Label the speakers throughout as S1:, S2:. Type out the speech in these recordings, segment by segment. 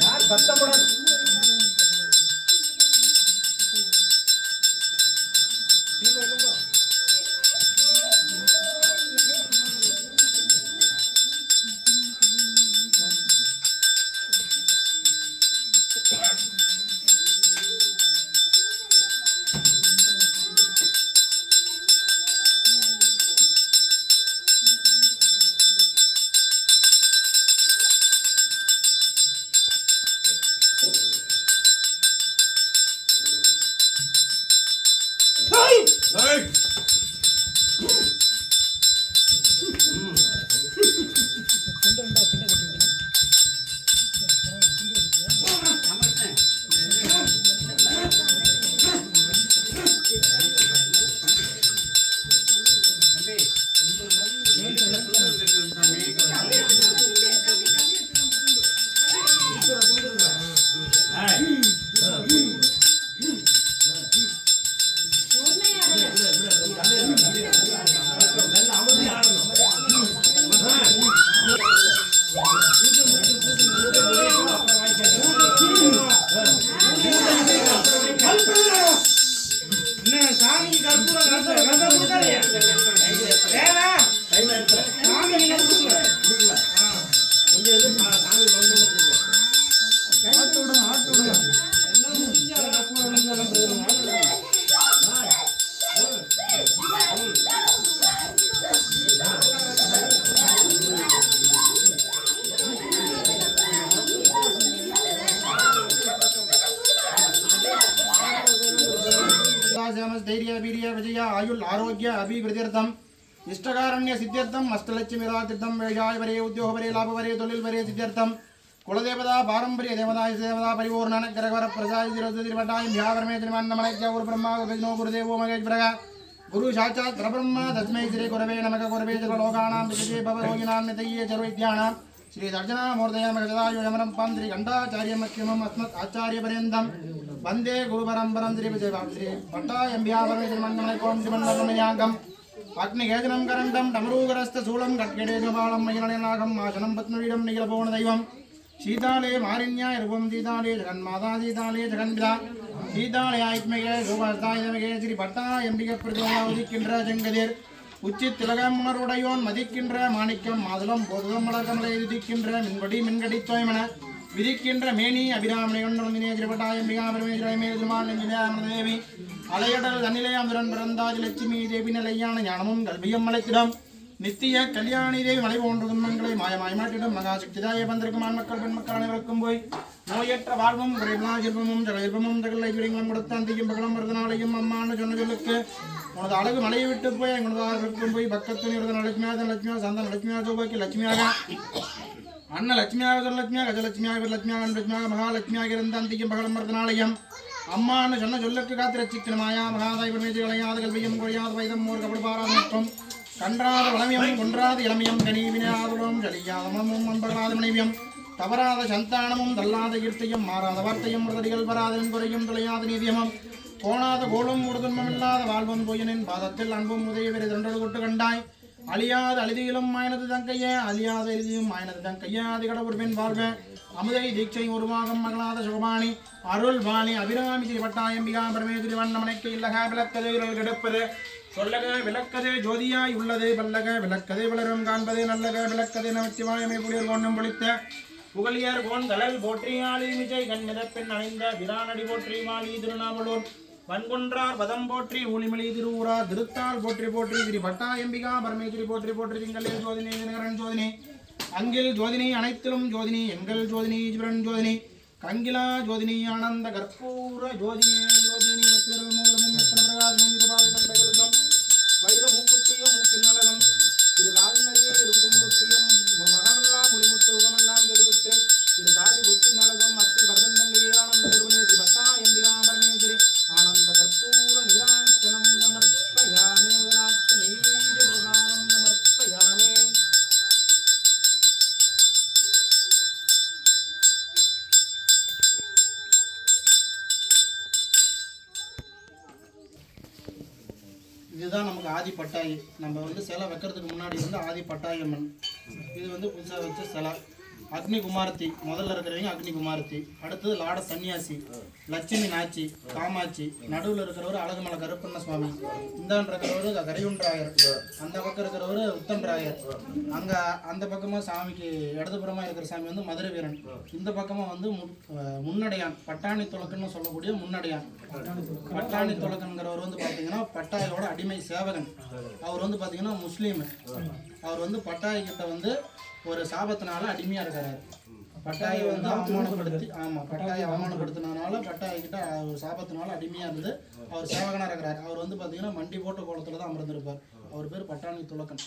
S1: யார் சத்தம் போடாது. धैर्य वीर्य विजय आयुल आरोग्य अभिवृद्ध्यर्थम इष्टकारण्य सिद्ध्यर्थम अष्टलक्ष्मी तीर्थम व्यवसाय वरे उद्योग वरे लाभ वरे तोलिल वरे सिद्ध्यर्थम कुलदेवता पारंपर्य देवता देवता परिपूर्ण ग्रहवर प्रसाद ज्योतिर्वटाय व्यावरमे त्रिमन्नमणज्ञ गुरु ब्रह्मा विष्णु गुरुदेवो महेश्वरः गुरु साक्षात् परब्रह्म तस्मै श्री गुरवे नमः गुरवे सर्वलोकानां विजये भवरोगिणां नितये सर्वविद्यानां श्री दर्शनामूर्तये नमः सदायो यमनं पं श्री घण्टाचार्य मध्यमम् अस्मत् आचार्यपर्यन्तं वंदे गुरुपरंपरं श्री विजय श्री पट्टायम्भ्यावरमे त्रिमन्नमणकों त्रिमन्नमयाङ्गं अग्निकेतनं करण्डं डमरूकरस्थशूलं खड्गेशबालं मयननागं आशनं पद्मवीडं नीलभुवनदैवं शीताले मारिण्याय रूपं शीताले जगन्माता शीताले जगन्विदा शीताले आत्मगे शोभास्तायमगे श्री पट्टायम्बिके प्रचोदयावदिक्किன்ற செங்கதிர் உச்சி திலகம் உணர்வுடையோன் மதிக்கின்ற மாணிக்கம் மாதுளம் போதும் மலர்கமலை விதிக்கின்ற மின்கொடி மின்கடி தோய்மன விதிக்கின்ற மேனி அபிராமனை ஒன்றே திருப்பட்டாயம்பிகா பரமேஸ்வரமே திருமால் நெஞ்சினேவி அலையடல் தன்னிலே அமுதன் பிறந்தாதி லட்சுமி தேவி நிலையான ஞானமும் கல்வியம் மலைத்திடம் நித்திய கல்யாணி தேவி மலை போன்ற துன்பங்களை மாயமாய் மாட்டிடும் மகாசக்திதாய வந்திருக்கும் ஆண் மக்கள் பெண் மக்கள் அனைவருக்கும் போய் நோயற்ற வாழ்வும் குறைவிலா சிற்பமும் ஜலவிற்பமும் தகவலை விரிங்களும் கொடுத்த அந்தியும் பகலும் மருதனாலையும் அம்மான்னு சொன்ன சொல்லுக்கு உனது அழகு மலையை விட்டு போய் எங்களதாருக்கும் போய் பக்கத்து நிறுவன லட்சுமியாக லட்சுமியாக சந்தன லட்சுமியாக சோபாக்கி லட்சுமியாக அன்ன லட்சுமியாக சொல்லட்சுமியாக கஜலட்சுமியாக லட்சுமியாக லட்சுமியாக மகாலட்சுமியாக இருந்த அந்தியும் பகலும் மருதனாலயம் அம்மான்னு சொன்ன சொல்லுக்கு காத்து ரச்சிக்கணும் மாயா மகாதாய் பரமேஜி விளையாத கல்வியும் குறையாத வைதம் மோர் கபடுபாராத மற்றும் கன்றாத வளமியம் கொன்றாத இளமியம் கனீவினாதுடம் ஜலியாத மனமும் அன்பகலாத மனைவியம் தவறாத சந்தானமும் தள்ளாத கீர்த்தியும் மாறாத வார்த்தையும் முதடிகள் வராதன் குறையும் தொலையாத நீதியமும் கோணாத கோளும் ஒரு துன்பமில்லாத வாழ்வம் கோயனின் பாதத்தில் அன்பும் உதவி வேறு தொண்டல் கொட்டு கண்டாய் அழியாத அழுதியிலும் மாயனது தங்கையே அழியாத எழுதியும் மாயனது தங்கையே அதிகடவுர் பெண் வாழ்வே அமுதை தீட்சை உருவாகம் மகளாத சுகபாணி அருள் வாணி அபிராமி ஸ்ரீ பட்டாயம்பிகா பரமேஸ்வரி வண்ணமனைக்கு இல்லக விளக்கது இருள் கெடுப்பது சொல்லக விளக்கதே ஜோதியாய் உள்ளது பல்லக விளக்கதே வளரும் காண்பது நல்லக விளக்கதே நமச்சிவாயமை புலியர் கொண்டும் பொழித்த புகழியர் கோன் தளல் போற்றி ஆளி மிஜை கண்மிதப்பெண் அணிந்த விரானடி போற்றி மாலி திருநாவலூர் வன்குன்றார் பதம் போற்றி ஊழிமலி திருவுரா திருத்தால் போற்றி போற்றி ஸ்ரீ பட்டாயம்பிகா பரமேஸ்வரி போற்றி போற்றி திங்களே ஜோதினி தினகரன் ஜோதினி அங்கில் ஜோதினி அனைத்திலும் ஜோதினி எங்கள் ஜோதினி ஜிவரன் ஜோதினி கங்கிலா ஜோதினி ஆனந்த கற்பூர ஜோதினே ஜோதினி பத்திரல் மூலமும் பிரகாசமும் பாதை வைர மூக்குத்தியும் மூக்கில் நலகம் திரு கால்மறியே இருக்கும் புத்தியும் மகமெல்லாம் முடிமுட்டு உகமெல்லாம் ஜொலிவிட்டு திரு காதி புத்தி நலகம் அத்தி பரதந்தங்கையே ஆனந்த குருவனே ஸ்ரீ பட்டாயம்பிகா பரமேஸ்வரி ஆனந்த கற்பூர நிராஞ்சனம் சமர்ப்பயாமே முதலாத்த நெய்வேந்திய பிரசாதம் சமர்ப்பயாமே. இதுதான் நமக்கு ஆதி பட்டாயி. நம்ம சிலை வைக்கிறதுக்கு முன்னாடி ஆதி பட்டாயம்மன், இது புதுசாக வச்ச சிலை. அக்னி குமாரத்தி, முதல்ல இருக்கிறவங்க அக்னி குமாரத்தி. அடுத்தது லாட சன்னியாசி, லட்சுமி நாச்சி, காமாட்சி. நடுவில் இருக்கிறவர் அழகுமலை கருப்பண்ண சுவாமி. இந்தாண்டு இருக்கிறவர் கரியுன்றாயர். அந்த பக்கம் இருக்கிறவர் உத்தன்ராயர். அங்கே அந்த பக்கமாக சாமிக்கு இடதுபுறமாக இருக்கிற சாமி வந்து மதுரை வீரன். இந்த பக்கமாக வந்து முன்னடையான், பட்டாணி துலக்கன்னு சொல்லக்கூடிய முன்னடையான். பட்டாணி துலக்கன்கிறவர் வந்து பார்த்தீங்கன்னா பட்டாயோட அடிமை சேவகன். அவர் வந்து பார்த்தீங்கன்னா முஸ்லீம். அவர் வந்து பட்டாய் கிட்ட வந்து ஒரு சாபத்தினால அடிமையாக இருக்கிறாரு. பட்டாயை வந்து அவமானப்படுத்தி, பட்டாயை அவமானப்படுத்தினால பட்டாய்கிட்ட ஒரு சாபத்தினால அடிமையாக இருந்து அவர் சேவகனாக இருக்கிறார். அவர் வந்து பார்த்தீங்கன்னா மண்டி போட்ட கோலத்தில் தான் அமர்ந்திருப்பார். அவர் பேர் பட்டாணி துலக்கன்.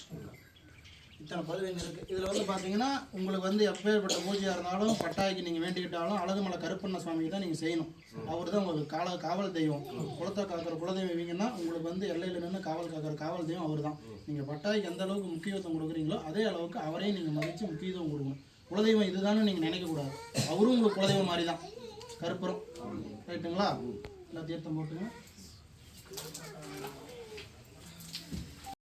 S1: இத்தனை பதிவுங்க இருக்குது. இதில் வந்து பார்த்தீங்கன்னா உங்களுக்கு வந்து எப்பேற்பட்ட பூஜையாக இருந்தாலும் பட்டாய்க்கு நீங்கள் வேண்டிக்கிட்டாலும் அழகுமலை கருப்பண்ண சுவாமிக்கு தான் நீங்கள் செய்யணும். அவர் தான் உங்களுக்கு காவல் தெய்வம். குலத்தை காக்கிற குலதெய்வம் இவங்கன்னா உங்களுக்கு வந்து எல்லையில் நின்று காவல் காக்கிற காவல் தெய்வம் அவர் தான். நீங்கள் பட்டாய்க்கு எந்த அளவுக்கு முக்கியத்துவம் கொடுக்குறீங்களோ அதே அளவுக்கு அவரையும் நீங்கள் மதித்து முக்கியத்துவம் கொடுக்கணும். குலதெய்வம் இதுதானே நீங்கள் நினைக்கக்கூடாது. அவரும் உங்களுக்கு குலதெய்வம் மாதிரி தான் கருப்புறம். ரைட்டுங்களா? எல்லாம் தீர்த்தம் போட்டுங்க.